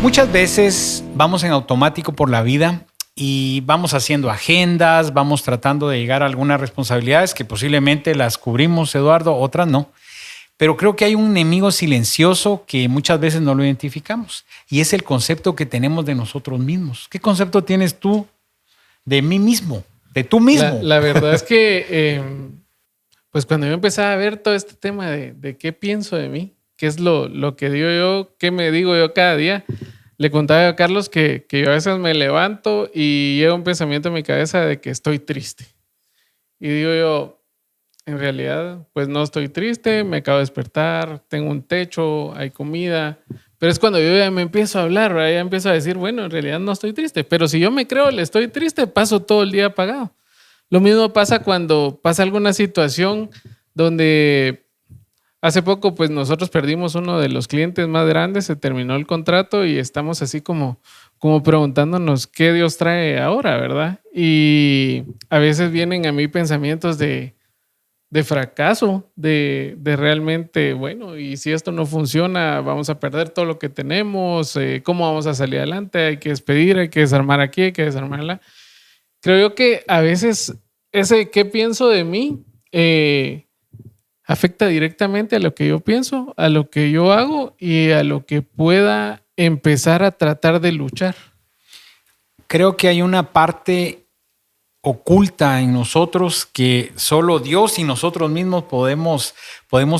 Muchas veces vamos en automático por la vida y vamos haciendo agendas, vamos tratando de llegar a algunas responsabilidades que posiblemente las cubrimos, Eduardo, otras no. Pero creo que hay un enemigo silencioso que muchas veces no lo identificamos y es el concepto que tenemos de nosotros mismos. ¿Qué concepto tienes tú de mí mismo, de tú mismo? La verdad es que pues cuando yo empezaba a ver todo este tema de qué pienso de mí, qué es lo que digo yo, qué me digo yo cada día, le contaba a Carlos que yo a veces me levanto y llega un pensamiento en mi cabeza de que estoy triste. Y digo yo, en realidad, pues no estoy triste, me acabo de despertar, tengo un techo, hay comida. Pero es cuando yo ya me empiezo a hablar, ¿verdad? Ya empiezo a decir, bueno, en realidad no estoy triste. Pero si yo me creo le estoy triste, paso todo el día apagado. Lo mismo pasa cuando pasa alguna situación donde hace poco, pues nosotros perdimos uno de los clientes más grandes, se terminó el contrato y estamos así como preguntándonos qué Dios trae ahora, ¿verdad? Y a veces vienen a mí pensamientos de fracaso, de realmente, bueno, y si esto no funciona, vamos a perder todo lo que tenemos, ¿cómo vamos a salir adelante? Hay que despedir, hay que desarmar aquí, hay que desarmar allá. Creo yo que a veces ese qué pienso de mí afecta directamente a lo que yo pienso, a lo que yo hago y a lo que pueda empezar a tratar de luchar. Creo que hay una parte oculta en nosotros que solo Dios y nosotros mismos podemos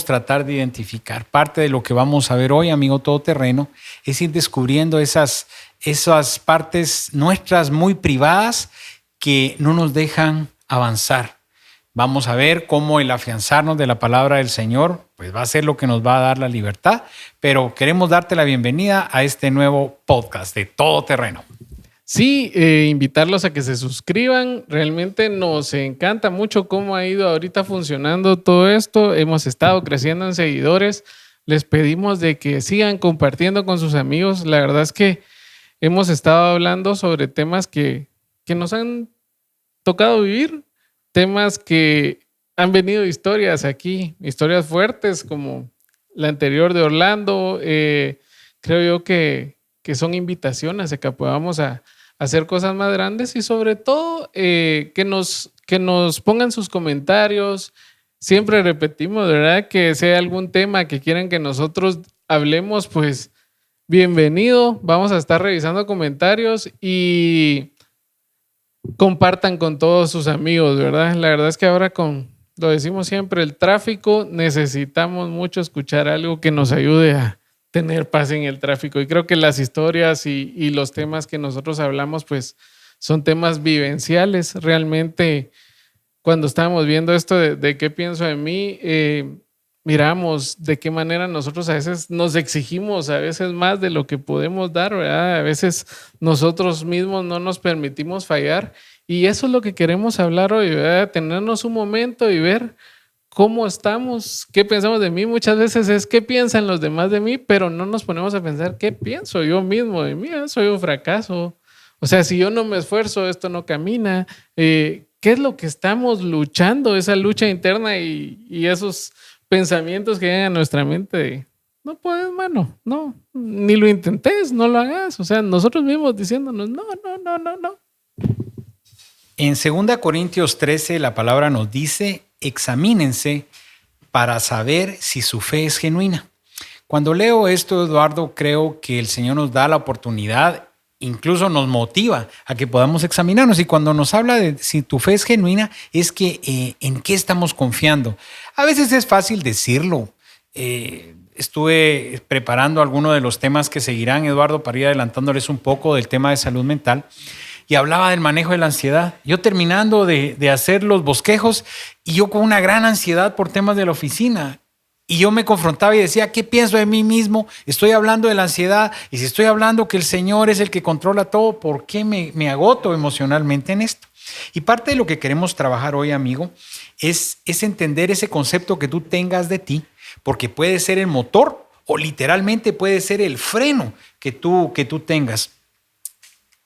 tratar de identificar. Parte de lo que vamos a ver hoy, amigo todoterreno, es ir descubriendo esas partes nuestras muy privadas que no nos dejan avanzar. Vamos a ver cómo el afianzarnos de la palabra del Señor pues va a ser lo que nos va a dar la libertad, pero queremos darte la bienvenida a este nuevo podcast de Todo Terreno. Sí, invitarlos a que se suscriban. Realmente nos encanta mucho cómo ha ido ahorita funcionando todo esto. Hemos estado creciendo en seguidores. Les pedimos de que sigan compartiendo con sus amigos. La verdad es que hemos estado hablando sobre temas que nos han tocado vivir, temas que han venido historias aquí, historias fuertes como la anterior de Orlando. Creo yo que son invitaciones a que podamos a hacer cosas más grandes y sobre todo que nos pongan sus comentarios. Siempre repetimos, ¿verdad? Que sea algún tema que quieran que nosotros hablemos, pues bienvenido. Vamos a estar revisando comentarios y compartan con todos sus amigos, ¿verdad? La verdad es que ahora lo decimos siempre, el tráfico, necesitamos mucho escuchar algo que nos ayude a tener paz en el tráfico. Y creo que las historias y los temas que nosotros hablamos, pues son temas vivenciales. Realmente, cuando estábamos viendo esto de qué pienso de mí, miramos de qué manera nosotros a veces nos exigimos a veces más de lo que podemos dar, ¿verdad? A veces nosotros mismos no nos permitimos fallar y eso es lo que queremos hablar hoy, ¿verdad? Tenernos un momento y ver cómo estamos, qué pensamos de mí. Muchas veces es qué piensan los demás de mí, pero no nos ponemos a pensar qué pienso yo mismo de mí. Soy un fracaso. O sea, si yo no me esfuerzo, esto no camina. ¿Qué es lo que estamos luchando? Esa lucha interna y esos pensamientos que llegan a nuestra mente de, no puedes, mano, no, ni lo intentes, no lo hagas. O sea, nosotros mismos diciéndonos, no. En 2 Corintios 13 la palabra nos dice, examínense para saber si su fe es genuina. Cuando leo esto, Eduardo, creo que el Señor nos da la oportunidad, incluso nos motiva a que podamos examinarnos. Y cuando nos habla de si tu fe es genuina, es que en qué estamos confiando. A veces es fácil decirlo. Estuve preparando algunos de los temas que seguirán, Eduardo, para ir adelantándoles un poco del tema de salud mental. Y hablaba del manejo de la ansiedad. Yo terminando de hacer los bosquejos y yo con una gran ansiedad por temas de la oficina. Y yo me confrontaba y decía, ¿qué pienso de mí mismo? Estoy hablando de la ansiedad y si estoy hablando que el Señor es el que controla todo, ¿por qué me agoto emocionalmente en esto? Y parte de lo que queremos trabajar hoy, amigo, es entender ese concepto que tú tengas de ti, porque puede ser el motor o literalmente puede ser el freno que tú tengas.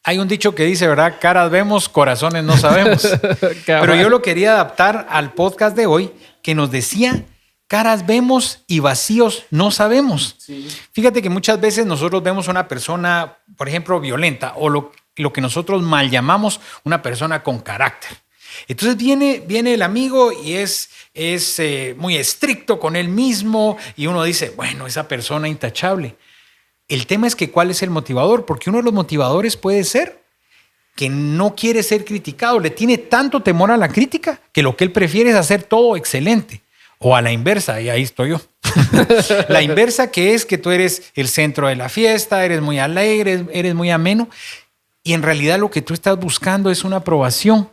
Hay un dicho que dice, ¿verdad? Caras vemos, corazones no sabemos. Pero yo lo quería adaptar al podcast de hoy, que nos decía caras vemos y vacíos no sabemos. Sí. Fíjate que muchas veces nosotros vemos a una persona, por ejemplo, violenta o lo que nosotros mal llamamos una persona con carácter. Entonces viene el amigo y es muy estricto con él mismo y uno dice, bueno, esa persona intachable. El tema es que ¿cuál es el motivador? Porque uno de los motivadores puede ser que no quiere ser criticado, le tiene tanto temor a la crítica que lo que él prefiere es hacer todo excelente. O a la inversa, y ahí estoy yo. La inversa, que es que tú eres el centro de la fiesta, eres muy alegre, eres muy ameno, y en realidad lo que tú estás buscando es una aprobación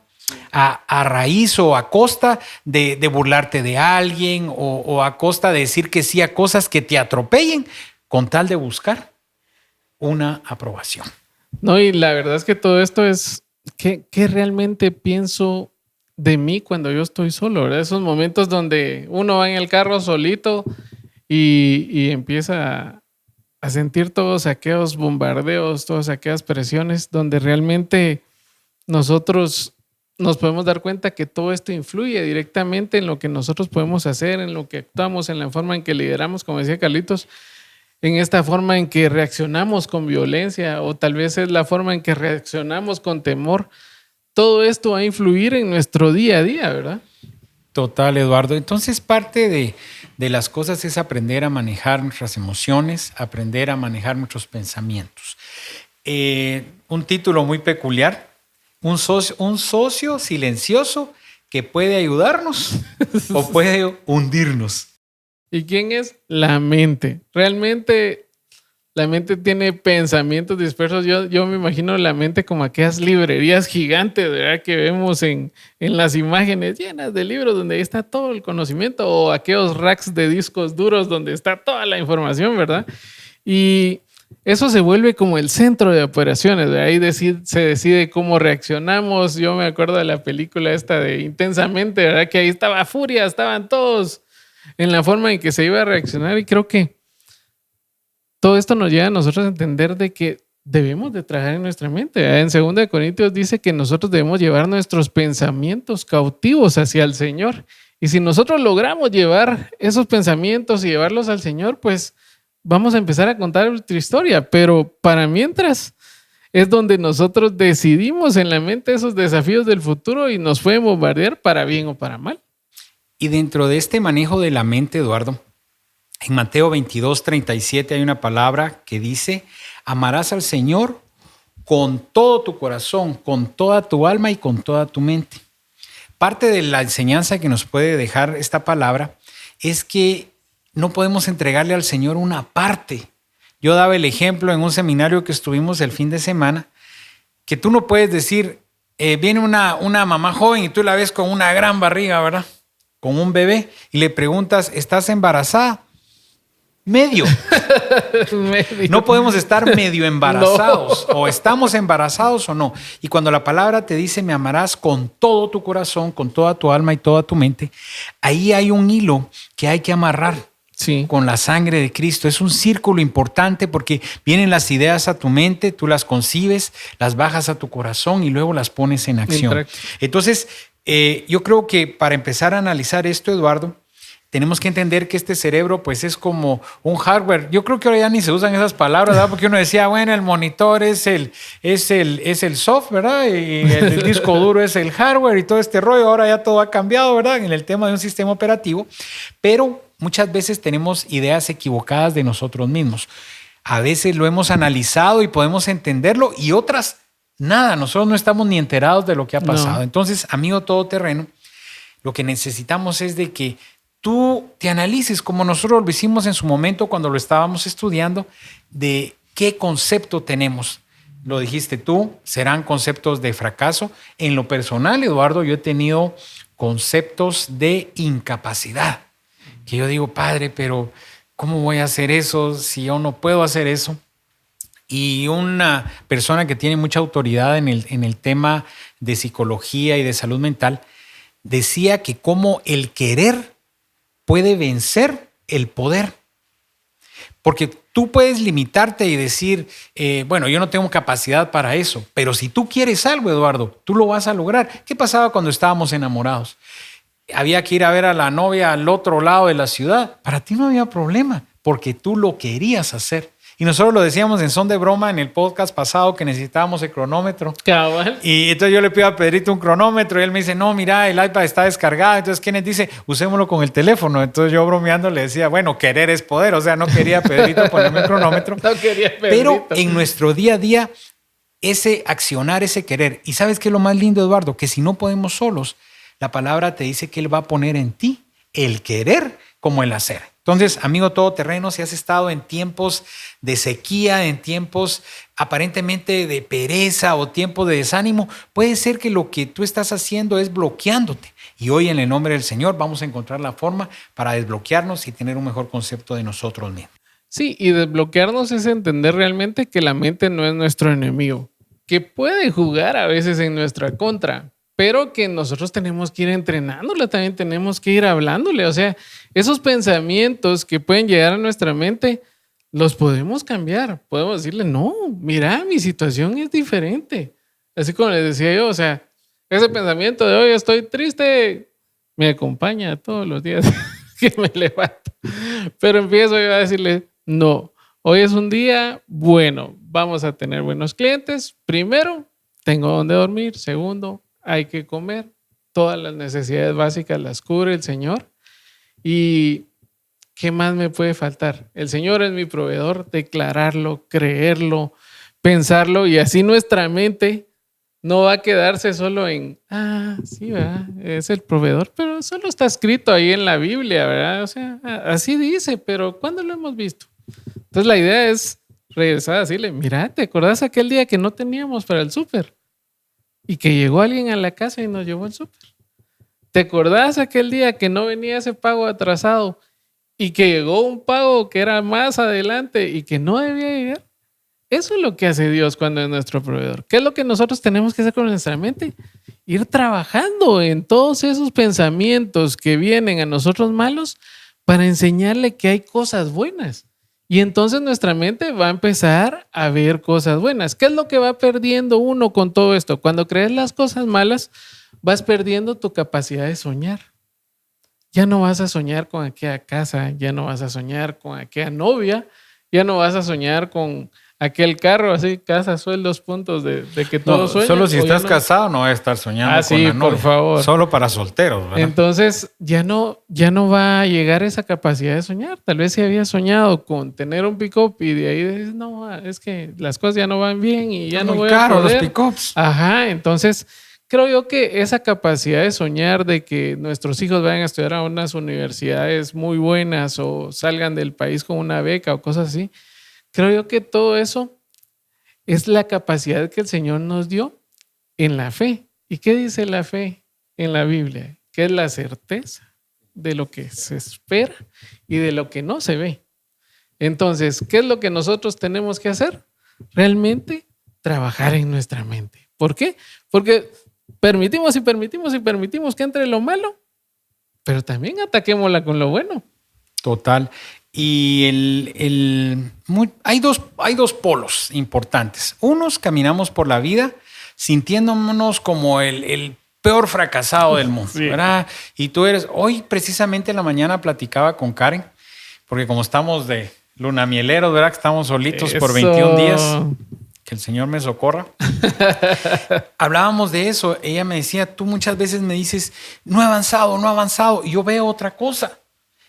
a raíz o a costa de burlarte de alguien o a costa de decir que sí a cosas que te atropellen con tal de buscar una aprobación. No, y la verdad es que todo esto es ¿qué realmente pienso de mí cuando yo estoy solo, ¿verdad? Esos momentos donde uno va en el carro solito y empieza a sentir todos aquellos bombardeos, todas aquellas presiones, donde realmente nosotros nos podemos dar cuenta que todo esto influye directamente en lo que nosotros podemos hacer, en lo que actuamos, en la forma en que lideramos, como decía Carlitos, en esta forma en que reaccionamos con violencia o tal vez es la forma en que reaccionamos con temor. Todo esto va a influir en nuestro día a día, ¿verdad? Total, Eduardo. Entonces, parte de las cosas es aprender a manejar nuestras emociones, aprender a manejar nuestros pensamientos. Un título muy peculiar, un socio silencioso que puede ayudarnos o puede hundirnos. ¿Y quién es? La mente. Realmente la mente tiene pensamientos dispersos. Yo me imagino la mente como aquellas librerías gigantes, ¿verdad? Que vemos en las imágenes llenas de libros donde ahí está todo el conocimiento o aquellos racks de discos duros donde está toda la información, ¿verdad? Y eso se vuelve como el centro de operaciones. De ahí se decide cómo reaccionamos. Yo me acuerdo de la película esta de Intensamente, ¿verdad? Que ahí estaba Furia, estaban todos en la forma en que se iba a reaccionar y creo que todo esto nos lleva a nosotros a entender de que debemos de trabajar en nuestra mente. En 2 Corintios dice que nosotros debemos llevar nuestros pensamientos cautivos hacia el Señor. Y si nosotros logramos llevar esos pensamientos y llevarlos al Señor, pues vamos a empezar a contar nuestra historia. Pero para mientras es donde nosotros decidimos en la mente esos desafíos del futuro y nos pueden bombardear para bien o para mal. Y dentro de este manejo de la mente, Eduardo, en Mateo 22:37 hay una palabra que dice, amarás al Señor con todo tu corazón, con toda tu alma y con toda tu mente. Parte de la enseñanza que nos puede dejar esta palabra es que no podemos entregarle al Señor una parte. Yo daba el ejemplo en un seminario que estuvimos el fin de semana, que tú no puedes decir, viene una mamá joven y tú la ves con una gran barriga, ¿verdad? Con un bebé y le preguntas, ¿estás embarazada? Medio. No podemos estar medio embarazados. No. O estamos embarazados o no. Y cuando la palabra te dice, me amarás con todo tu corazón, con toda tu alma y toda tu mente, ahí hay un hilo que hay que amarrar. Sí. Con la sangre de Cristo. Es un círculo importante porque vienen las ideas a tu mente, tú las concibes, las bajas a tu corazón y luego las pones en acción. Entonces, yo creo que para empezar a analizar esto, Eduardo, tenemos que entender que este cerebro pues es como un hardware. Yo creo que ahora ya ni se usan esas palabras, ¿verdad? Porque uno decía, bueno, el monitor es el soft, ¿verdad? Y el disco duro es el hardware y todo este rollo. Ahora ya todo ha cambiado, ¿verdad? En el tema de un sistema operativo. Pero muchas veces tenemos ideas equivocadas de nosotros mismos. A veces lo hemos analizado y podemos entenderlo y otras nada. Nosotros no estamos ni enterados de lo que ha pasado. No. Entonces, amigo todoterreno, lo que necesitamos es de que tú te analices como nosotros lo hicimos en su momento cuando lo estábamos estudiando, de qué concepto tenemos. Lo dijiste tú, serán conceptos de fracaso. En lo personal, Eduardo, yo he tenido conceptos de incapacidad. Que yo digo, padre, pero ¿cómo voy a hacer eso si yo no puedo hacer eso? Y una persona que tiene mucha autoridad en el tema de psicología y de salud mental decía que cómo el querer puede vencer el poder. Porque tú puedes limitarte y decir, bueno, yo no tengo capacidad para eso, pero si tú quieres algo, Eduardo, tú lo vas a lograr. ¿Qué pasaba cuando estábamos enamorados? había que ir a ver a la novia al otro lado de la ciudad. Para ti no había problema, porque tú lo querías hacer. Y nosotros lo decíamos en son de broma en el podcast pasado que necesitábamos el cronómetro. Cabal. Y entonces yo le pido a Pedrito un cronómetro y él me dice, no, mira, el iPad está descargado. Entonces Kenneth dice, usémoslo con el teléfono. Entonces yo bromeando le decía, bueno, querer es poder. O sea, no quería Pedrito ponerme el cronómetro. No quería Pedrito. Pero en nuestro día a día, ese accionar, ese querer. ¿Y sabes qué es lo más lindo, Eduardo? Que si no podemos solos, la palabra te dice que Él va a poner en ti el querer como el hacer. Entonces, amigo todoterreno, si has estado en tiempos de sequía, en tiempos aparentemente de pereza o tiempos de desánimo, puede ser que lo que tú estás haciendo es bloqueándote. Y hoy en el nombre del Señor vamos a encontrar la forma para desbloquearnos y tener un mejor concepto de nosotros mismos. Sí, y desbloquearnos es entender realmente que la mente no es nuestro enemigo, que puede jugar a veces en nuestra contra, pero que nosotros tenemos que ir entrenándola, también tenemos que ir hablándole. O sea, esos pensamientos que pueden llegar a nuestra mente, los podemos cambiar. Podemos decirle, no, mira, mi situación es diferente. Así como les decía yo, o sea, ese pensamiento de hoy estoy triste me acompaña todos los días que me levanto. Pero empiezo yo a decirle, no, hoy es un día bueno, vamos a tener buenos clientes. Primero, tengo donde dormir. Segundo, hay que comer. Todas las necesidades básicas las cubre el Señor. ¿Y qué más me puede faltar? El Señor es mi proveedor. Declararlo, creerlo, pensarlo, y así nuestra mente no va a quedarse solo en, sí, ¿verdad? Es el proveedor, pero solo está escrito ahí en la Biblia, ¿verdad? O sea, así dice, pero ¿cuándo lo hemos visto? Entonces la idea es regresar a decirle, mira, ¿te acordás aquel día que no teníamos para el súper? Y que llegó alguien a la casa y nos llevó el súper. ¿Te acordás aquel día que no venía ese pago atrasado y que llegó un pago que era más adelante y que no debía llegar? Eso es lo que hace Dios cuando es nuestro proveedor. ¿Qué es lo que nosotros tenemos que hacer con nuestra mente? Ir trabajando en todos esos pensamientos que vienen a nosotros malos para enseñarle que hay cosas buenas. Y entonces nuestra mente va a empezar a ver cosas buenas. ¿Qué es lo que va perdiendo uno con todo esto? Cuando crees las cosas malas, vas perdiendo tu capacidad de soñar. Ya no vas a soñar con aquella casa, ya no vas a soñar con aquella novia, ya no vas a soñar con aquel carro, así, casa, sueldos, puntos de que todo sueña. Solo si estás casado no vas a estar soñando con la novia. Por favor. Solo para solteros, ¿verdad? Entonces ya no va a llegar esa capacidad de soñar. Tal vez si había soñado con tener un pick-up y de ahí dices, no, es que las cosas ya no van bien y ya no voy a poder. Los pick-ups. Ajá, entonces creo yo que esa capacidad de soñar de que nuestros hijos vayan a estudiar a unas universidades muy buenas o salgan del país con una beca o cosas así, creo yo que todo eso es la capacidad que el Señor nos dio en la fe. ¿Y qué dice la fe en la Biblia? Que es la certeza de lo que se espera y de lo que no se ve. Entonces, ¿qué es lo que nosotros tenemos que hacer? Realmente trabajar en nuestra mente. ¿Por qué? Porque permitimos que entre lo malo, pero también ataquémosla con lo bueno. Total. Y hay dos polos importantes. Unos caminamos por la vida sintiéndonos como el peor fracasado del mundo, sí, ¿verdad? Y tú hoy precisamente en la mañana platicaba con Karen, porque como estamos de lunamieleros, ¿verdad? Que estamos solitos por 21 días. Que el Señor me socorra. Hablábamos de eso. Ella me decía, tú muchas veces me dices, no he avanzado. Y yo veo otra cosa.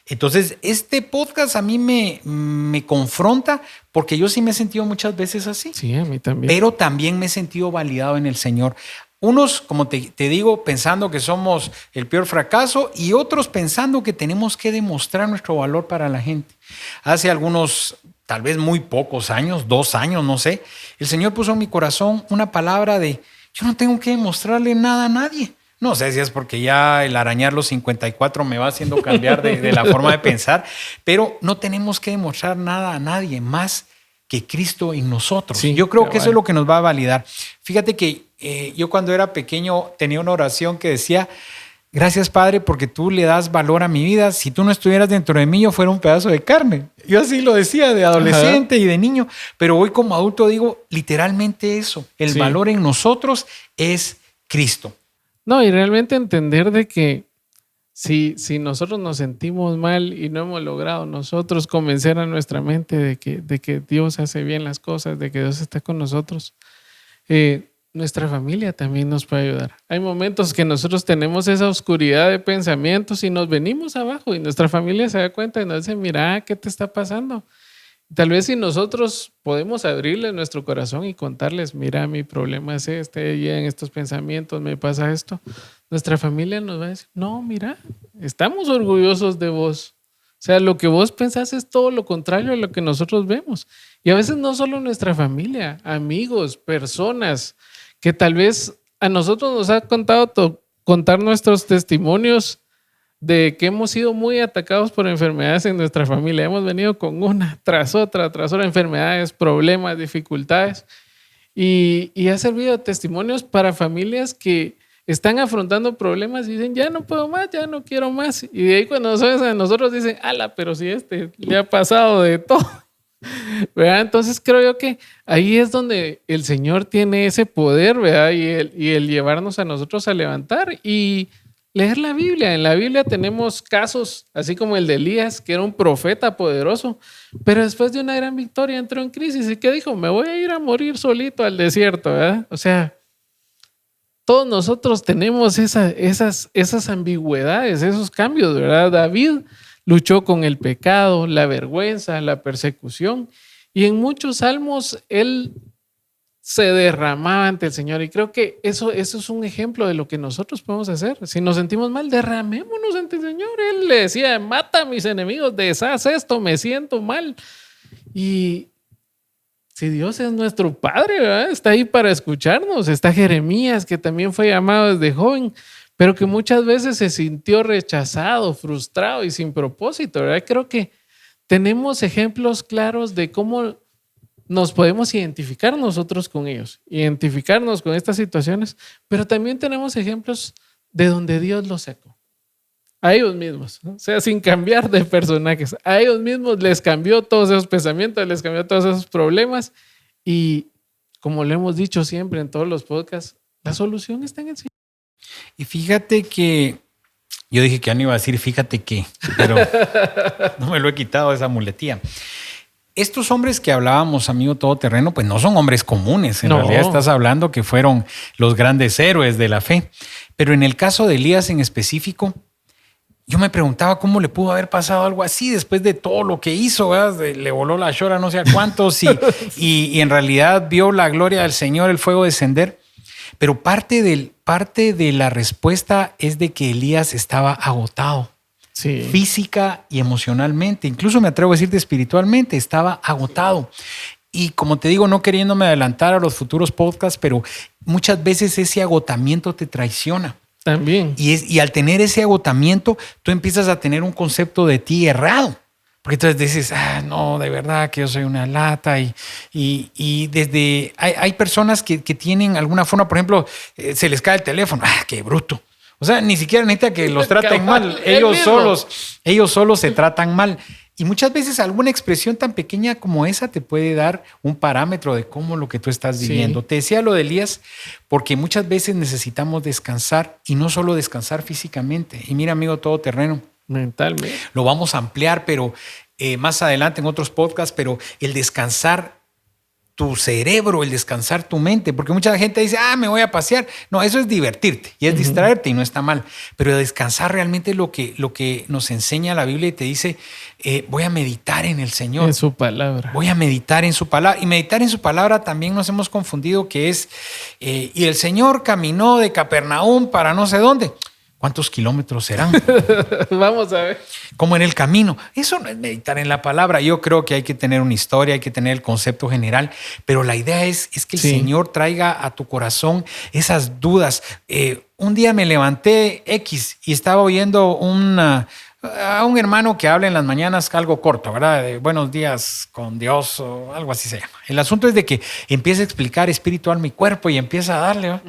Entonces, este podcast a mí me confronta porque yo sí me he sentido muchas veces así. Sí, a mí también. Pero también me he sentido validado en el Señor. Unos, como te digo, pensando que somos el peor fracaso y otros pensando que tenemos que demostrar nuestro valor para la gente. Hace algunos, tal vez muy pocos años, 2 años, no sé, el Señor puso en mi corazón una palabra de yo no tengo que demostrarle nada a nadie. No sé si es porque ya el arañar los 54 me va haciendo cambiar de la forma de pensar, pero no tenemos que demostrar nada a nadie más que Cristo en nosotros. Sí, yo creo que eso es lo que nos va a validar. Fíjate que yo cuando era pequeño tenía una oración que decía, gracias Padre porque tú le das valor a mi vida. Si tú no estuvieras dentro de mí, yo fuera un pedazo de carne. Yo así lo decía de adolescente y de niño, pero hoy como adulto digo literalmente eso. El valor en nosotros es Cristo. No, y realmente entender de que si nosotros nos sentimos mal y no hemos logrado nosotros convencer a nuestra mente de que Dios hace bien las cosas, de que Dios está con nosotros, nuestra familia también nos puede ayudar. Hay momentos que nosotros tenemos esa oscuridad de pensamientos y nos venimos abajo y nuestra familia se da cuenta y nos dice, mira, ¿qué te está pasando? Tal vez si nosotros podemos abrirles nuestro corazón y contarles, mira, mi problema es este, y en estos pensamientos me pasa esto, nuestra familia nos va a decir, no, mira, estamos orgullosos de vos. O sea, lo que vos pensás es todo lo contrario a lo que nosotros vemos. Y a veces no solo nuestra familia, amigos, personas, que tal vez a nosotros nos ha contar nuestros testimonios de que hemos sido muy atacados por enfermedades en nuestra familia. Hemos venido con una tras otra enfermedades, problemas, dificultades. Y ha servido de testimonios para familias que están afrontando problemas y dicen, ya no puedo más, ya no quiero más. Y de ahí cuando nosotros dicen, ala, pero si le ha pasado de todo. ¿Verdad? Entonces creo yo que ahí es donde el Señor tiene ese poder, ¿verdad? Y el llevarnos a nosotros a levantar y leer la Biblia. En la Biblia tenemos casos, así como el de Elías, que era un profeta poderoso, pero después de una gran victoria entró en crisis. ¿Y qué dijo? Me voy a ir a morir solito al desierto, ¿verdad? O sea, todos nosotros tenemos esas ambigüedades, esos cambios, ¿verdad? David luchó con el pecado, la vergüenza, la persecución, y en muchos salmos él se derramaba ante el Señor, y creo que eso es un ejemplo de lo que nosotros podemos hacer. Si nos sentimos mal, derramémonos ante el Señor. Él le decía, mata a mis enemigos, deshaz esto, me siento mal. Y si Dios es nuestro Padre, ¿verdad? Está ahí para escucharnos. Está Jeremías, que también fue llamado desde joven, pero que muchas veces se sintió rechazado, frustrado y sin propósito, ¿verdad? Creo que tenemos ejemplos claros de cómo nos podemos identificar nosotros con ellos, identificarnos con estas situaciones, pero también tenemos ejemplos de donde Dios los sacó. A ellos mismos, ¿no? O sea, sin cambiar de personajes. A ellos mismos les cambió todos esos pensamientos, les cambió todos esos problemas y, como lo hemos dicho siempre en todos los podcasts, la solución está en el Señor. Y fíjate que yo dije que ya no iba a decir fíjate que, pero no me lo he quitado esa muletía. Estos hombres que hablábamos, amigo todoterreno, pues no son hombres comunes. En realidad estás hablando que fueron los grandes héroes de la fe. Pero en el caso de Elías en específico, yo me preguntaba cómo le pudo haber pasado algo así después de todo lo que hizo, ¿verdad? Le voló la chora no sé a cuántos y en realidad vio la gloria del Señor, el fuego descender. Pero parte de la respuesta es de que Elías estaba agotado, sí, física y emocionalmente. Incluso me atrevo a decirte espiritualmente, estaba agotado. Y como te digo, no queriéndome adelantar a los futuros podcasts, pero muchas veces ese agotamiento te traiciona. También. Y al tener ese agotamiento, tú empiezas a tener un concepto de ti errado. Porque entonces dices, no, de verdad que yo soy una lata. Y desde hay personas que tienen alguna forma, por ejemplo, se les cae el teléfono. ¡Qué bruto! O sea, ni siquiera necesita que los traten mal. Ellos solos se tratan mal. Y muchas veces alguna expresión tan pequeña como esa te puede dar un parámetro de cómo lo que tú estás viviendo. Sí. Te decía lo de Elías porque muchas veces necesitamos descansar y no solo descansar físicamente. Y mira, amigo todoterreno, mentalmente. Lo vamos a ampliar, pero más adelante en otros podcasts, pero el descansar tu cerebro, el descansar tu mente, porque mucha gente dice, me voy a pasear. No, eso es divertirte y es distraerte y no está mal, pero descansar realmente es lo que nos enseña la Biblia y te dice, voy a meditar en el Señor. En su palabra. Voy a meditar en su palabra. Y meditar en su palabra también nos hemos confundido que es, y el Señor caminó de Capernaum para no sé dónde. ¿Cuántos kilómetros serán? Vamos a ver. Como en el camino. Eso no es meditar en la palabra. Yo creo que hay que tener una historia, hay que tener el concepto general, pero la idea es que el Señor traiga a tu corazón esas dudas. Un día me levanté y estaba oyendo a un hermano que habla en las mañanas algo corto, ¿verdad? De buenos días con Dios o algo así se llama. El asunto es de que empieza a explicar espíritu, alma y cuerpo y empieza a darle, ¿verdad?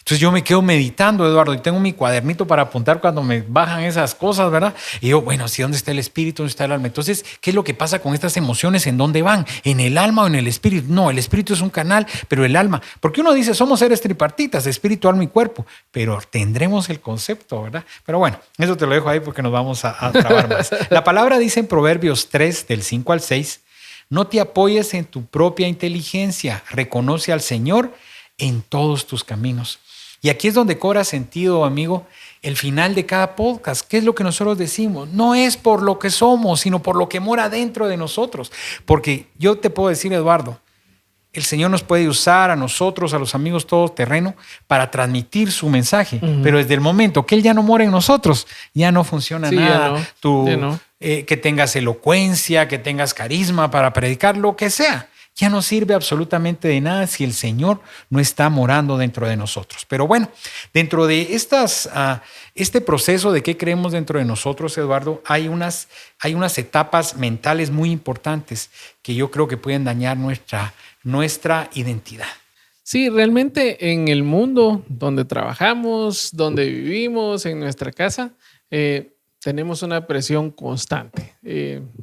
Entonces yo me quedo meditando, Eduardo, y tengo mi cuadernito para apuntar cuando me bajan esas cosas, ¿verdad? Y yo, bueno, sí, ¿dónde está el espíritu? ¿Dónde está el alma? Entonces, ¿qué es lo que pasa con estas emociones? ¿En dónde van? ¿En el alma o en el espíritu? No, el espíritu es un canal, pero el alma, porque uno dice, somos seres tripartitas, espíritu, alma y cuerpo, pero tendremos el concepto, ¿verdad? Pero bueno, eso te lo dejo ahí porque nos vamos a trabar más. La palabra dice en Proverbios 3, del 5 al 6, no te apoyes en tu propia inteligencia, reconoce al Señor en todos tus caminos. Y aquí es donde cobra sentido, amigo, el final de cada podcast. ¿Qué es lo que nosotros decimos? No es por lo que somos, sino por lo que mora dentro de nosotros. Porque yo te puedo decir, Eduardo, el Señor nos puede usar a nosotros, a los amigos todoterreno, para transmitir su mensaje. Pero desde el momento que Él ya no mora en nosotros, ya no funciona nada. Que tengas elocuencia, que tengas carisma para predicar, lo que sea. Ya no sirve absolutamente de nada si el Señor no está morando dentro de nosotros. Pero bueno, dentro de este proceso de qué creemos dentro de nosotros, Eduardo, hay unas etapas mentales muy importantes que yo creo que pueden dañar nuestra identidad. Sí, realmente en el mundo donde trabajamos, donde vivimos, en nuestra casa, tenemos una presión constante.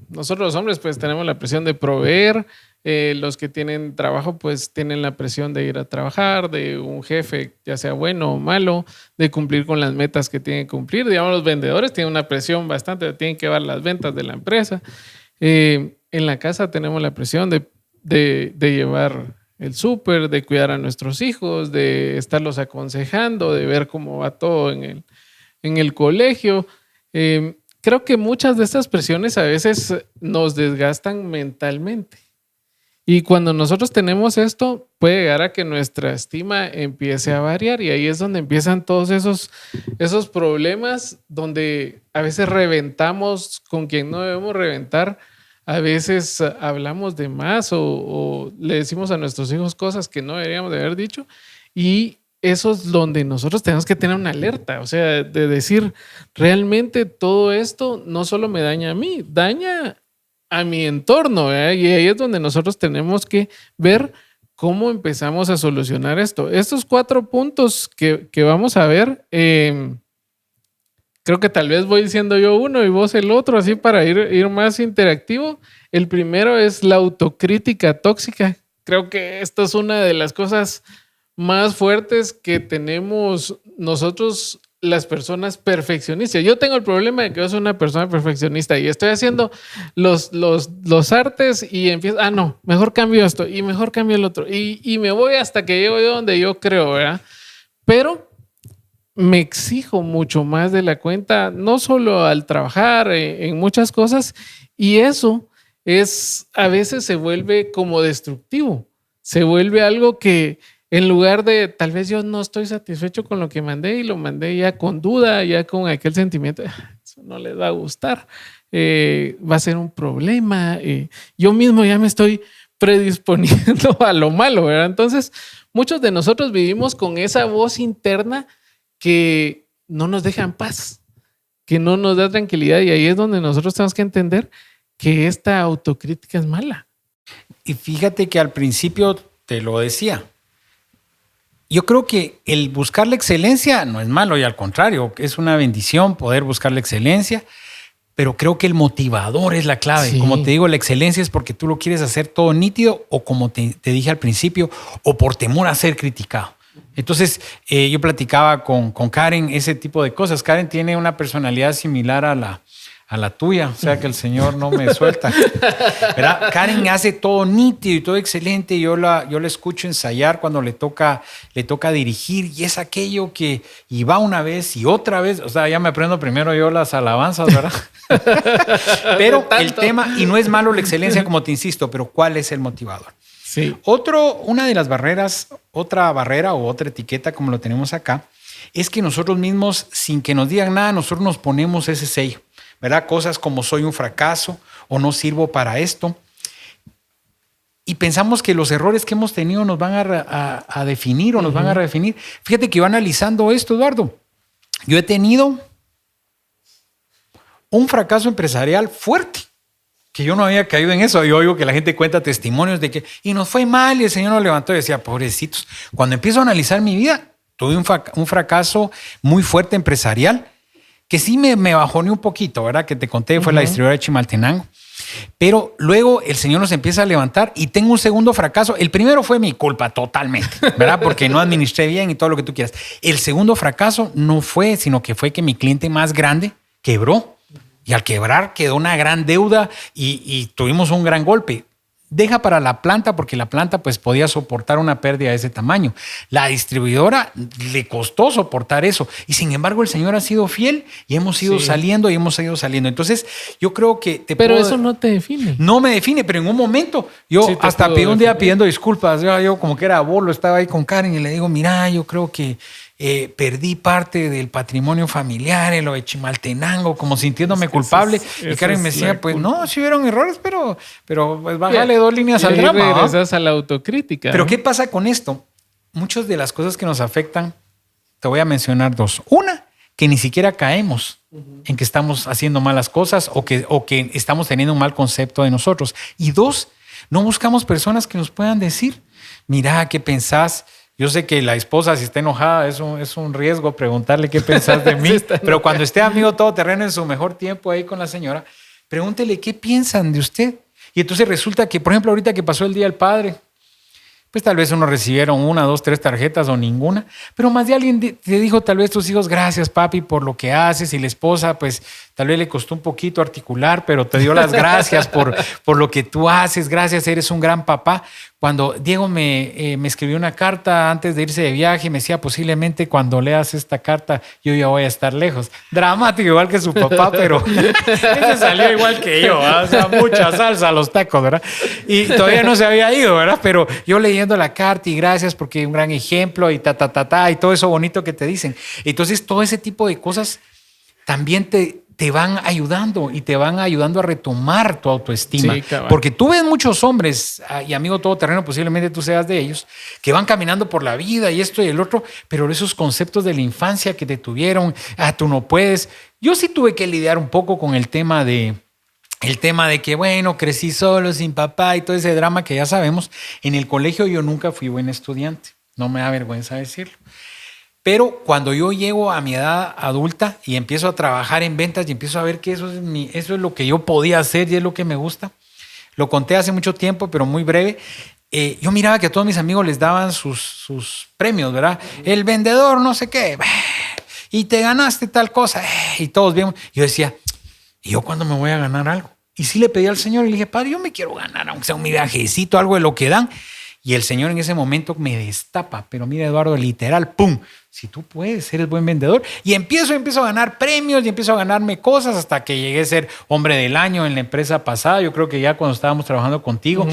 Nosotros los hombres pues tenemos la presión de proveer. Los que tienen trabajo pues tienen la presión de ir a trabajar, de un jefe, ya sea bueno o malo, de cumplir con las metas que tienen que cumplir. Digamos, los vendedores tienen una presión bastante, tienen que llevar las ventas de la empresa. En la casa tenemos la presión de llevar el súper, de cuidar a nuestros hijos, de estarlos aconsejando, de ver cómo va todo en el colegio. Creo que muchas de estas presiones a veces nos desgastan mentalmente. Y cuando nosotros tenemos esto, puede llegar a que nuestra estima empiece a variar y ahí es donde empiezan todos esos problemas donde a veces reventamos con quien no debemos reventar, a veces hablamos de más o le decimos a nuestros hijos cosas que no deberíamos de haber dicho y eso es donde nosotros tenemos que tener una alerta, o sea, de decir, realmente todo esto no solo me daña a mí, daña a mi entorno, ¿verdad? Y ahí es donde nosotros tenemos que ver cómo empezamos a solucionar esto. Estos 4 puntos que vamos a ver, creo que tal vez voy diciendo yo uno y vos el otro, así para ir más interactivo. El primero es la autocrítica tóxica. Creo que esta es una de las cosas más fuertes que tenemos nosotros las personas perfeccionistas. Yo tengo el problema de que yo soy una persona perfeccionista y estoy haciendo los artes y empiezo, no, mejor cambio esto y mejor cambio el otro y me voy hasta que llego yo donde yo creo, ¿verdad? Pero me exijo mucho más de la cuenta, no solo al trabajar, en muchas cosas, y eso a veces se vuelve como destructivo, se vuelve algo que en lugar de, tal vez yo no estoy satisfecho con lo que mandé y lo mandé ya con duda, ya con aquel sentimiento, eso no les va a gustar, va a ser un problema, yo mismo ya me estoy predisponiendo a lo malo, ¿verdad? Entonces, muchos de nosotros vivimos con esa voz interna que no nos deja en paz, que no nos da tranquilidad y ahí es donde nosotros tenemos que entender que esta autocrítica es mala. Y fíjate que al principio te lo decía, yo creo que el buscar la excelencia no es malo y al contrario, es una bendición poder buscar la excelencia, pero creo que el motivador es la clave. Sí. Como te digo, la excelencia es porque tú lo quieres hacer todo nítido o como te dije al principio, o por temor a ser criticado. Entonces, yo platicaba con Karen ese tipo de cosas. Karen tiene una personalidad similar a la tuya, o sea que el Señor no me suelta, ¿verdad? Karen hace todo nítido y todo excelente. Yo la escucho ensayar cuando le toca dirigir y es aquello que y va una vez y otra vez. O sea, ya me aprendo primero yo las alabanzas, ¿verdad? Pero el tema, y no es malo la excelencia, como te insisto, pero ¿cuál es el motivador? Sí. Una de las barreras, otra barrera o otra etiqueta como lo tenemos acá, es que nosotros mismos, sin que nos digan nada, nosotros nos ponemos ese sello, ¿verdad? Cosas como soy un fracaso o no sirvo para esto. Y pensamos que los errores que hemos tenido nos van a definir o nos van a redefinir. Fíjate que yo analizando esto, Eduardo, yo he tenido un fracaso empresarial fuerte, que yo no había caído en eso. Yo oigo que la gente cuenta testimonios de que y nos fue mal y el Señor nos levantó y decía, pobrecitos. Cuando empiezo a analizar mi vida, tuve un fracaso muy fuerte empresarial, que sí me bajoneó un poquito, ¿verdad? Que te conté, fue la distribuidora de Chimaltenango. Pero luego el Señor nos empieza a levantar y tengo un segundo fracaso. El primero fue mi culpa totalmente, ¿verdad? Porque no administré bien y todo lo que tú quieras. El segundo fracaso no fue, sino que fue que mi cliente más grande quebró. Y al quebrar quedó una gran deuda y tuvimos un gran golpe. Deja para la planta, porque la planta pues podía soportar una pérdida de ese tamaño. La distribuidora le costó soportar eso. Y sin embargo el Señor ha sido fiel y hemos ido saliendo y hemos ido saliendo. Entonces yo creo que Pero eso no te define. No me define, pero en un momento yo hasta pedí un día pidiendo disculpas. Yo como que era bolo, estaba ahí con Karen y le digo, mira, yo creo que perdí parte del patrimonio familiar en lo de Chimaltenango, como sintiéndome culpable. Y Karen me decía, pues no, sí hubieron errores, pero pues bájale 2 líneas al drama. Regresas a la autocrítica. Pero ¿qué pasa con esto? Muchas de las cosas que nos afectan, te voy a mencionar 2. Una, que ni siquiera caemos en que estamos haciendo malas cosas o que estamos teniendo un mal concepto de nosotros. Y 2, no buscamos personas que nos puedan decir, mira, ¿qué pensás? Yo sé que la esposa, si está enojada, es un riesgo preguntarle qué pensás de mí. Pero cuando esté amigo todoterreno en su mejor tiempo ahí con la señora, pregúntele qué piensan de usted. Y entonces resulta que, por ejemplo, ahorita que pasó el Día del Padre, pues tal vez uno recibieron 1, 2, 3 tarjetas o ninguna, pero más de alguien te dijo tal vez tus hijos, gracias papi por lo que haces, y la esposa pues tal vez le costó un poquito articular, pero te dio las gracias por lo que tú haces, gracias, eres un gran papá. Cuando Diego me escribió una carta antes de irse de viaje y me decía, posiblemente cuando leas esta carta yo ya voy a estar lejos. Dramático igual que su papá, pero ese salió igual que yo, ¿verdad? O sea, mucha salsa a los tacos, ¿verdad? Y todavía no se había ido, ¿verdad? Pero yo leyendo la carta y gracias porque un gran ejemplo y y todo eso bonito que te dicen. Entonces todo ese tipo de cosas también te van ayudando y te van ayudando a retomar tu autoestima. Sí, porque tú ves muchos hombres, y amigo todoterreno, posiblemente tú seas de ellos, que van caminando por la vida y esto y el otro, pero esos conceptos de la infancia que te tuvieron, tú no puedes. Yo sí tuve que lidiar un poco con el tema de que, bueno, crecí solo, sin papá y todo ese drama que ya sabemos. En el colegio yo nunca fui buen estudiante, no me da vergüenza decirlo. Pero cuando yo llego a mi edad adulta y empiezo a trabajar en ventas y empiezo a ver que eso es lo que yo podía hacer y es lo que me gusta, lo conté hace mucho tiempo, pero muy breve, yo miraba que a todos mis amigos les daban sus premios, ¿verdad? El vendedor no sé qué, y te ganaste tal cosa, y todos bien. Yo decía, ¿y yo cuándo me voy a ganar algo? Y sí le pedí al Señor y le dije, Padre, yo me quiero ganar, aunque sea un viajecito, algo de lo que dan. Y el Señor en ese momento me destapa, pero mira, Eduardo, literal, ¡pum! Si tú puedes, eres buen vendedor. Y empiezo a ganar premios y empiezo a ganarme cosas hasta que llegué a ser hombre del año en la empresa pasada. Yo creo que ya cuando estábamos trabajando contigo,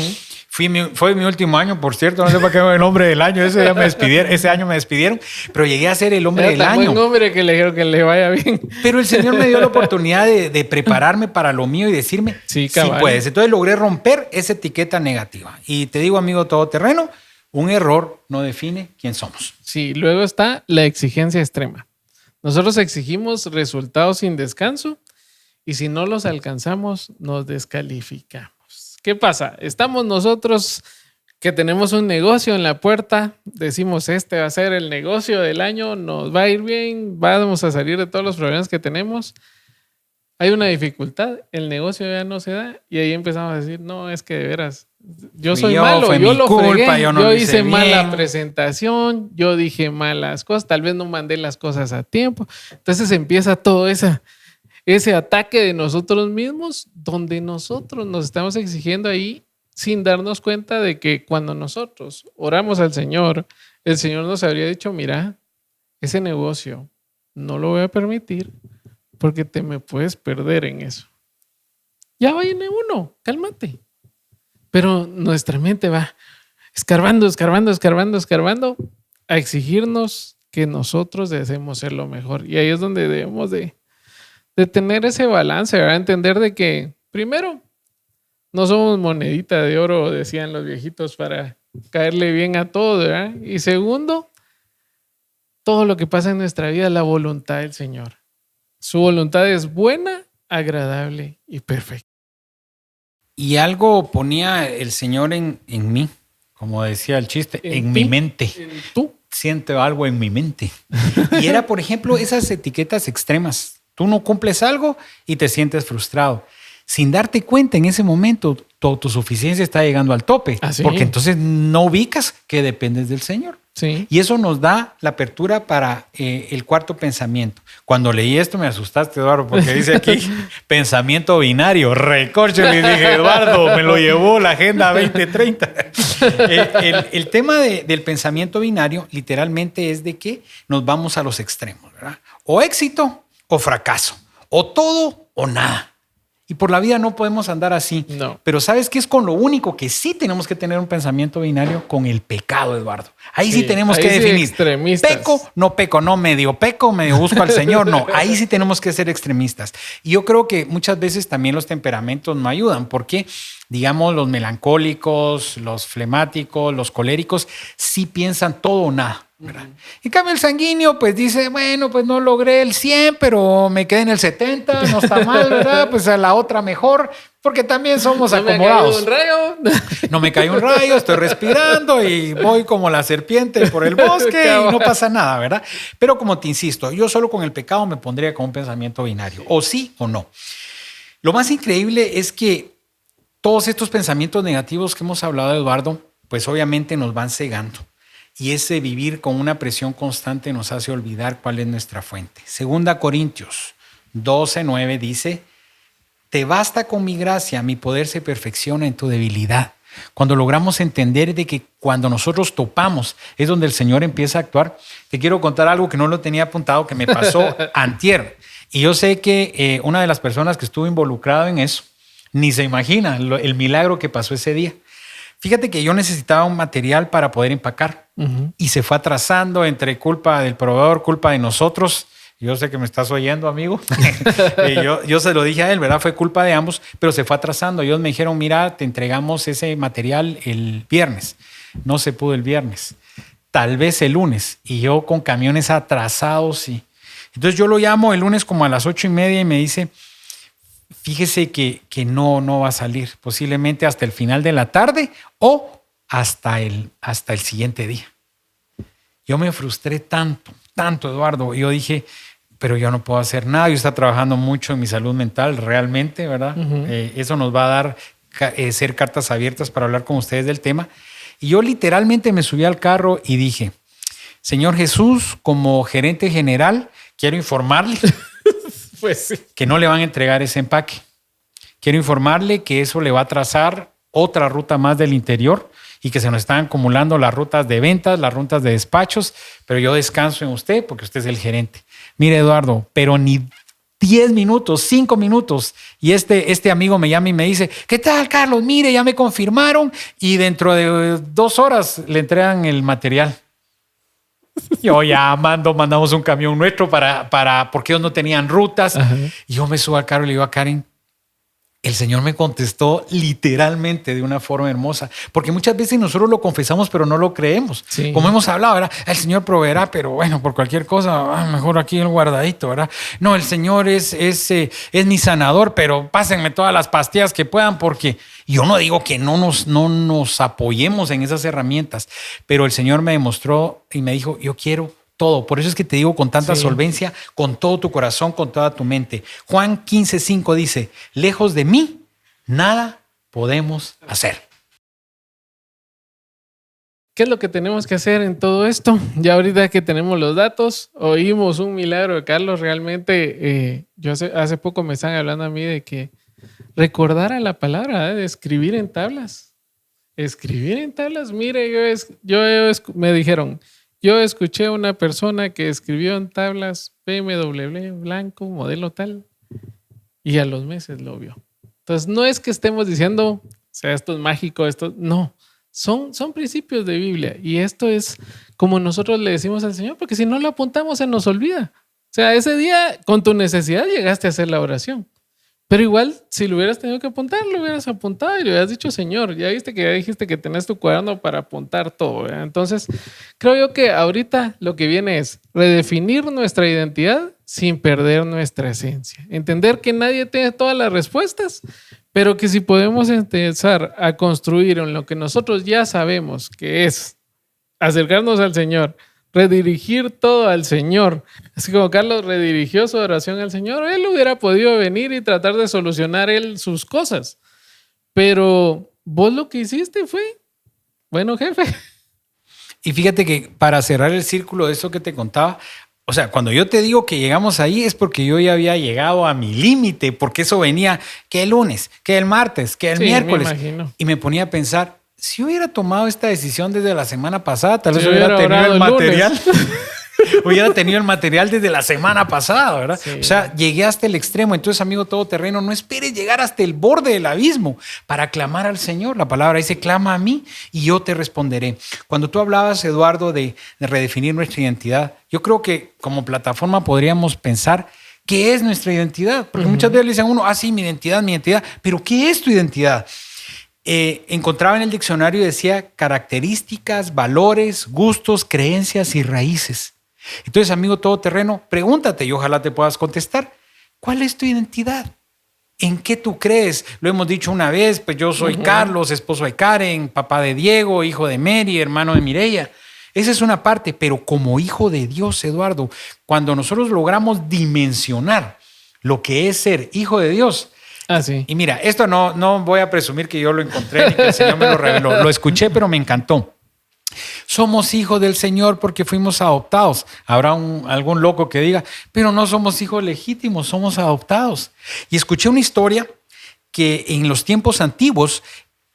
fue mi último año, por cierto, no sé para qué el hombre del año, ese año me despidieron, pero llegué a ser el hombre del año. Buen hombre que le dijeron que le vaya bien. Pero el Señor me dio la oportunidad de prepararme para lo mío y decirme, sí puedes. Entonces logré romper esa etiqueta negativa. Y te digo, amigo todoterreno, un error no define quién somos. Sí, luego está la exigencia extrema. Nosotros exigimos resultados sin descanso y si no los alcanzamos, nos descalificamos. ¿Qué pasa? Estamos nosotros que tenemos un negocio en la puerta, decimos este va a ser el negocio del año, nos va a ir bien, vamos a salir de todos los problemas que tenemos. Hay una dificultad, el negocio ya no se da y ahí empezamos a decir, no, es que de veras, yo soy malo, yo lo fregué, yo hice mala presentación, yo dije malas cosas, tal vez no mandé las cosas a tiempo. Entonces empieza todo ese ataque de nosotros mismos, donde nosotros nos estamos exigiendo ahí sin darnos cuenta de que cuando nosotros oramos al Señor, el Señor nos habría dicho, mira, ese negocio no lo voy a permitir porque te me puedes perder en eso. Ya viene uno, cálmate. Pero nuestra mente va escarbando a exigirnos que nosotros deseemos ser lo mejor. Y ahí es donde debemos de tener ese balance, ¿verdad? Entender de que, primero, no somos monedita de oro, decían los viejitos, para caerle bien a todo, ¿verdad? Y segundo, todo lo que pasa en nuestra vida es la voluntad del Señor. Su voluntad es buena, agradable y perfecta. Y algo ponía el Señor en mí, como decía el chiste, en mi mente. ¿En tú? siento algo en mi mente. Y era, por ejemplo, esas etiquetas extremas. Tú no cumples algo y te sientes frustrado. Sin darte cuenta en ese momento, tu autosuficiencia está llegando al tope. ¿Sí? Porque entonces no ubicas que dependes del Señor. Sí. Y eso nos da la apertura para el cuarto pensamiento. Cuando leí esto me asustaste, Eduardo, porque dice aquí pensamiento binario. Recorcho, le dije, Eduardo, me lo llevó la Agenda 2030. El tema del pensamiento binario literalmente es de que nos vamos a los extremos, ¿verdad? O éxito o fracaso. O todo o nada. Y por la vida no podemos andar así. No. Pero ¿sabes qué es con lo único que sí tenemos que tener un pensamiento binario? Con el pecado, Eduardo. Ahí sí tenemos que definir. Extremistas. Peco, no, medio busco al Señor. No, ahí sí tenemos que ser extremistas. Y yo creo que muchas veces también los temperamentos no ayudan, porque, digamos, los melancólicos, los flemáticos, los coléricos, sí piensan todo o nada, ¿verdad? En cambio, el sanguíneo, pues dice, bueno, pues no logré el 100, pero me quedé en el 70, no está mal, ¿verdad? Pues a la otra mejor, porque también somos acomodados. No me cayó un rayo, estoy respirando y voy como la serpiente por el bosque y no pasa nada, ¿verdad? Pero como te insisto, yo solo con el pecado me pondría con un pensamiento binario, o sí o no. Lo más increíble es que todos estos pensamientos negativos que hemos hablado, Eduardo, pues obviamente nos van cegando. Y ese vivir con una presión constante nos hace olvidar cuál es nuestra fuente. 2 Corintios 12:9 dice, te basta con mi gracia, mi poder se perfecciona en tu debilidad. Cuando logramos entender de que cuando nosotros topamos es donde el Señor empieza a actuar. Te quiero contar algo que no lo tenía apuntado, que me pasó antier. Y yo sé que una de las personas que estuvo involucrada en eso ni se imagina el milagro que pasó ese día. Fíjate que yo necesitaba un material para poder empacar y se fue atrasando entre culpa del proveedor, culpa de nosotros. Yo sé que me estás oyendo, amigo. yo se lo dije a él, ¿verdad? Fue culpa de ambos, pero se fue atrasando. Ellos me dijeron, mira, te entregamos ese material el viernes. No se pudo el viernes. Tal vez el lunes. Y yo con camiones atrasados. Entonces yo lo llamo el lunes como a las 8:30 y me dice, fíjese que no va a salir, posiblemente hasta el final de la tarde o hasta el siguiente día. Yo me frustré tanto, Eduardo. Yo dije, pero yo no puedo hacer nada. Yo estoy trabajando mucho en mi salud mental, realmente, ¿verdad? Eso nos va a dar ser cartas abiertas para hablar con ustedes del tema. Y yo literalmente me subí al carro y dije, Señor Jesús, como gerente general, quiero informarle pues sí, que no le van a entregar ese empaque. Quiero informarle que eso le va a trazar otra ruta más del interior y que se nos están acumulando las rutas de ventas, las rutas de despachos, pero yo descanso en usted porque usted es el gerente. Mire, Eduardo, pero ni 10 minutos, 5 minutos, y este amigo me llama y me dice, ¿qué tal, Carlos? Mire, ya me confirmaron y dentro de 2 horas le entregan el material. Yo ya mandamos un camión nuestro porque ellos no tenían rutas. Ajá. Y yo me subo al carro y le digo a Karen, el Señor me contestó literalmente de una forma hermosa, porque muchas veces nosotros lo confesamos pero no lo creemos. Sí. Como hemos hablado, ¿verdad? El Señor proveerá, pero bueno, por cualquier cosa, mejor aquí el guardadito, ¿verdad? No, el Señor es mi sanador, pero pásenme todas las pastillas que puedan, porque yo no digo que no nos apoyemos en esas herramientas, pero el Señor me demostró y me dijo, yo quiero todo. Por eso es que te digo con tanta solvencia, con todo tu corazón, con toda tu mente. Juan 15:5 dice, lejos de mí, nada podemos hacer. ¿Qué es lo que tenemos que hacer en todo esto? Ya ahorita que tenemos los datos, oímos un milagro de Carlos. Realmente, yo hace poco me están hablando a mí de que recordara la palabra, de escribir en tablas. Escribir en tablas. Mire, me dijeron, yo escuché a una persona que escribió en tablas BMW blanco, modelo tal, y a los meses lo vio. Entonces, no es que estemos diciendo, o sea, esto es mágico, esto no. Son principios de Biblia, y esto es como nosotros le decimos al Señor, porque si no lo apuntamos se nos olvida. O sea, ese día con tu necesidad llegaste a hacer la oración. Pero igual, si lo hubieras tenido que apuntar, lo hubieras apuntado y le hubieras dicho, Señor, ya dijiste que tenés tu cuaderno para apuntar todo, ¿verdad? Entonces, creo yo que ahorita lo que viene es redefinir nuestra identidad sin perder nuestra esencia. Entender que nadie tiene todas las respuestas, pero que si podemos empezar a construir en lo que nosotros ya sabemos, que es acercarnos al Señor, redirigir todo al Señor. Así como Carlos redirigió su oración al Señor, él hubiera podido venir y tratar de solucionar él sus cosas. Pero vos lo que hiciste fue, bueno, jefe. Y fíjate que para cerrar el círculo de eso que te contaba, o sea, cuando yo te digo que llegamos ahí es porque yo ya había llegado a mi límite, porque eso venía que el lunes, que el martes, que el miércoles. Me imagino. Y me ponía a pensar, si hubiera tomado esta decisión desde la semana pasada, tal vez Si hubiera tenido orado el material. lunes. Hubiera tenido el material desde la semana pasada, ¿verdad? Sí. O sea, llegué hasta el extremo. Entonces, amigo todoterreno, no esperes llegar hasta el borde del abismo para clamar al Señor. La palabra dice, clama a mí y yo te responderé. Cuando tú hablabas, Eduardo, de redefinir nuestra identidad, yo creo que como plataforma podríamos pensar qué es nuestra identidad. Porque muchas veces le dicen a uno, sí, mi identidad. Pero ¿qué es tu identidad? Encontraba en el diccionario y decía características, valores, gustos, creencias y raíces. Entonces, amigo todoterreno, pregúntate y ojalá te puedas contestar. ¿Cuál es tu identidad? ¿En qué tú crees? Lo hemos dicho una vez, pues yo soy Carlos, esposo de Karen, papá de Diego, hijo de Mary, hermano de Mireia. Esa es una parte, pero como hijo de Dios, Eduardo, cuando nosotros logramos dimensionar lo que es ser hijo de Dios. Sí. Y mira, esto no voy a presumir que yo lo encontré ni que el Señor me lo reveló. Lo escuché, pero me encantó. Somos hijos del Señor porque fuimos adoptados. Habrá algún loco que diga, pero no somos hijos legítimos, somos adoptados. Y escuché una historia que en los tiempos antiguos,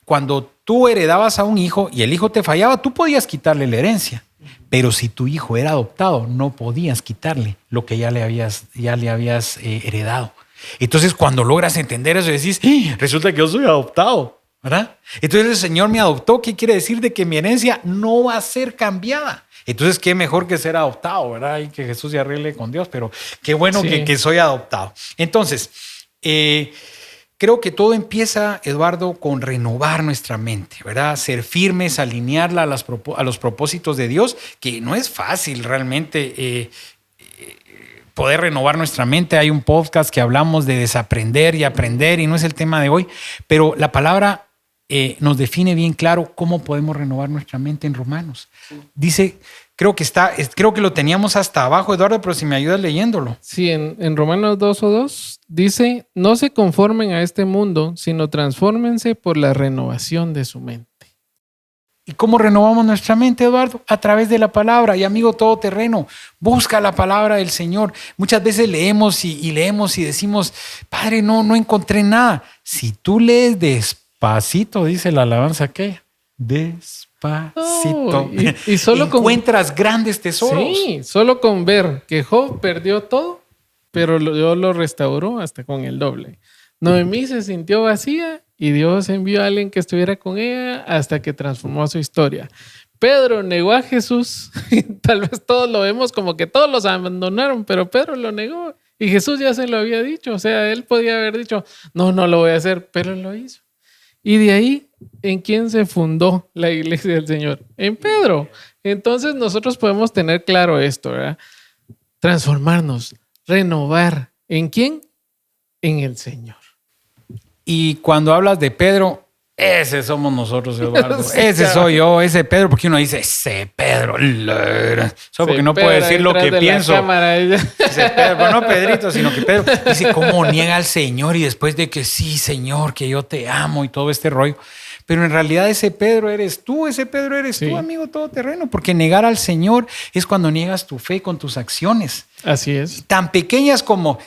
cuando tú heredabas a un hijo y el hijo te fallaba, tú podías quitarle la herencia. Pero si tu hijo era adoptado, no podías quitarle lo que ya le habías heredado. Entonces, cuando logras entender eso, decís, resulta que yo soy adoptado. ¿Verdad? Entonces el Señor me adoptó. ¿Qué quiere decir? De que mi herencia no va a ser cambiada. Entonces, qué mejor que ser adoptado, ¿verdad? Y que Jesús se arregle con Dios, pero qué bueno que soy adoptado. Entonces, creo que todo empieza, Eduardo, con renovar nuestra mente, ¿verdad? Ser firmes, alinearla a los propósitos de Dios, que no es fácil realmente poder renovar nuestra mente. Hay un podcast que hablamos de desaprender y aprender y no es el tema de hoy, pero la palabra nos define bien claro cómo podemos renovar nuestra mente en Romanos. Sí. Dice, creo que lo teníamos hasta abajo, Eduardo, pero si me ayudas leyéndolo. Sí, en Romanos 2:2 dice, no se conformen a este mundo, sino transfórmense por la renovación de su mente. ¿Y cómo renovamos nuestra mente, Eduardo? A través de la palabra. Y amigo todoterreno, busca la palabra del Señor. Muchas veces leemos y leemos y decimos, Padre, no encontré nada. Si tú lees despacito, dice la alabanza aquella, despacito. Y solo encuentras grandes tesoros. Sí, solo con ver que Job perdió todo, pero Dios lo restauró hasta con el doble. Noemí se sintió vacía y Dios envió a alguien que estuviera con ella hasta que transformó su historia. Pedro negó a Jesús. Tal vez todos lo vemos como que todos los abandonaron, pero Pedro lo negó y Jesús ya se lo había dicho. O sea, él podía haber dicho, no lo voy a hacer, pero lo hizo. Y de ahí, ¿en quién se fundó la iglesia del Señor? En Pedro. Entonces nosotros podemos tener claro esto, ¿verdad? Transformarnos, renovar. ¿En quién? En el Señor. Y cuando hablas de Pedro, ese somos nosotros, Eduardo. Sí, ese claro. soy yo, ese Pedro, porque uno dice, ese Pedro. Solo porque no puedo decir lo que pienso. Dice Pedro, pero no Pedrito, sino que Pedro dice cómo niega al Señor y después de que sí, Señor, que yo te amo y todo este rollo. Pero en realidad ese Pedro eres tú, amigo todoterreno, porque negar al Señor es cuando niegas tu fe con tus acciones. Así es. Tan pequeñas como,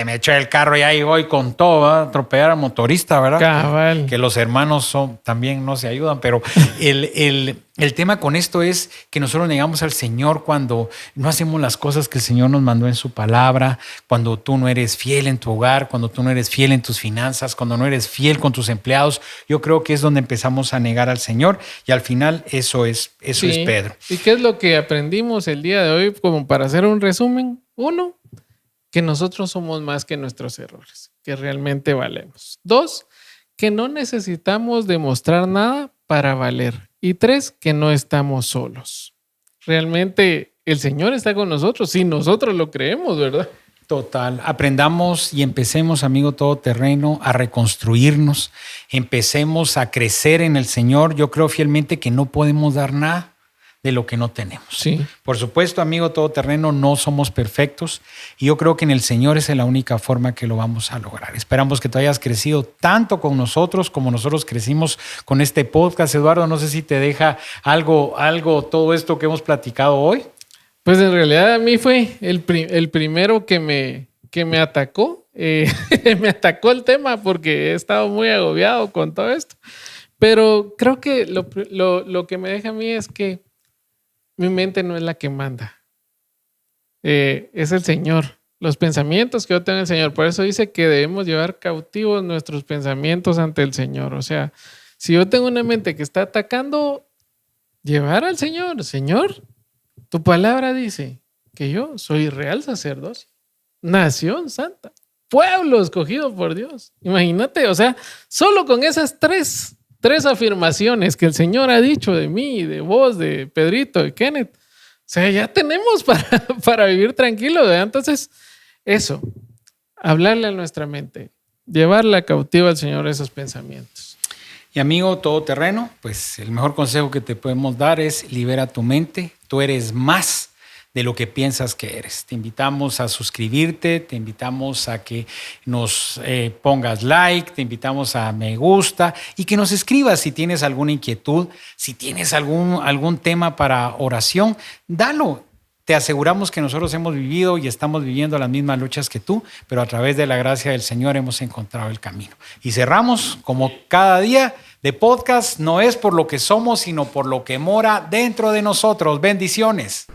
me eché el carro y ahí voy con todo, ¿va? A atropellar al motorista, ¿verdad? Cabal. Que los hermanos también no se ayudan, pero el tema con esto es que nosotros negamos al Señor cuando no hacemos las cosas que el Señor nos mandó en su palabra, cuando tú no eres fiel en tu hogar, cuando tú no eres fiel en tus finanzas, cuando no eres fiel con tus empleados. Yo creo que es donde empezamos a negar al Señor y al final eso es Pedro. ¿Y qué es lo que aprendimos el día de hoy? Como para hacer un resumen. Uno, que nosotros somos más que nuestros errores, que realmente valemos. Dos, que no necesitamos demostrar nada para valer. Y tres, que no estamos solos. Realmente el Señor está con nosotros, si nosotros lo creemos, ¿verdad? Total. Aprendamos y empecemos, amigo todoterreno, a reconstruirnos. Empecemos a crecer en el Señor. Yo creo fielmente que no podemos dar nada. de lo que no tenemos. Sí. Por supuesto, amigo todoterreno, no somos perfectos y yo creo que en el Señor es la única forma que lo vamos a lograr. Esperamos que tú hayas crecido tanto con nosotros como nosotros crecimos con este podcast. Eduardo, no sé si te deja algo todo esto que hemos platicado hoy. Pues en realidad a mí fue el primero que me atacó. Me atacó el tema porque he estado muy agobiado con todo esto. Pero creo que lo que me deja a mí es que mi mente no es la que manda. Es el Señor. Los pensamientos que yo tengo en el Señor. Por eso dice que debemos llevar cautivos nuestros pensamientos ante el Señor. O sea, si yo tengo una mente que está atacando, llevar al Señor. Señor, tu palabra dice que yo soy real sacerdocio, nación santa, pueblo escogido por Dios. Imagínate, o sea, solo con esas tres afirmaciones que el Señor ha dicho de mí, de vos, de Pedrito, de Kenneth, o sea, ya tenemos para vivir tranquilo, ¿verdad? Entonces, eso, hablarle a nuestra mente, llevarla cautiva al Señor esos pensamientos. Y amigo todoterreno, pues el mejor consejo que te podemos dar es libera tu mente. Tú eres más de lo que piensas que eres. Te invitamos a suscribirte, te invitamos a que nos pongas like, te invitamos a me gusta y que nos escribas si tienes alguna inquietud, si tienes algún tema para oración, dalo. Te aseguramos que nosotros hemos vivido y estamos viviendo las mismas luchas que tú, pero a través de la gracia del Señor hemos encontrado el camino. Y cerramos como cada día de podcast, no es por lo que somos, sino por lo que mora dentro de nosotros. Bendiciones.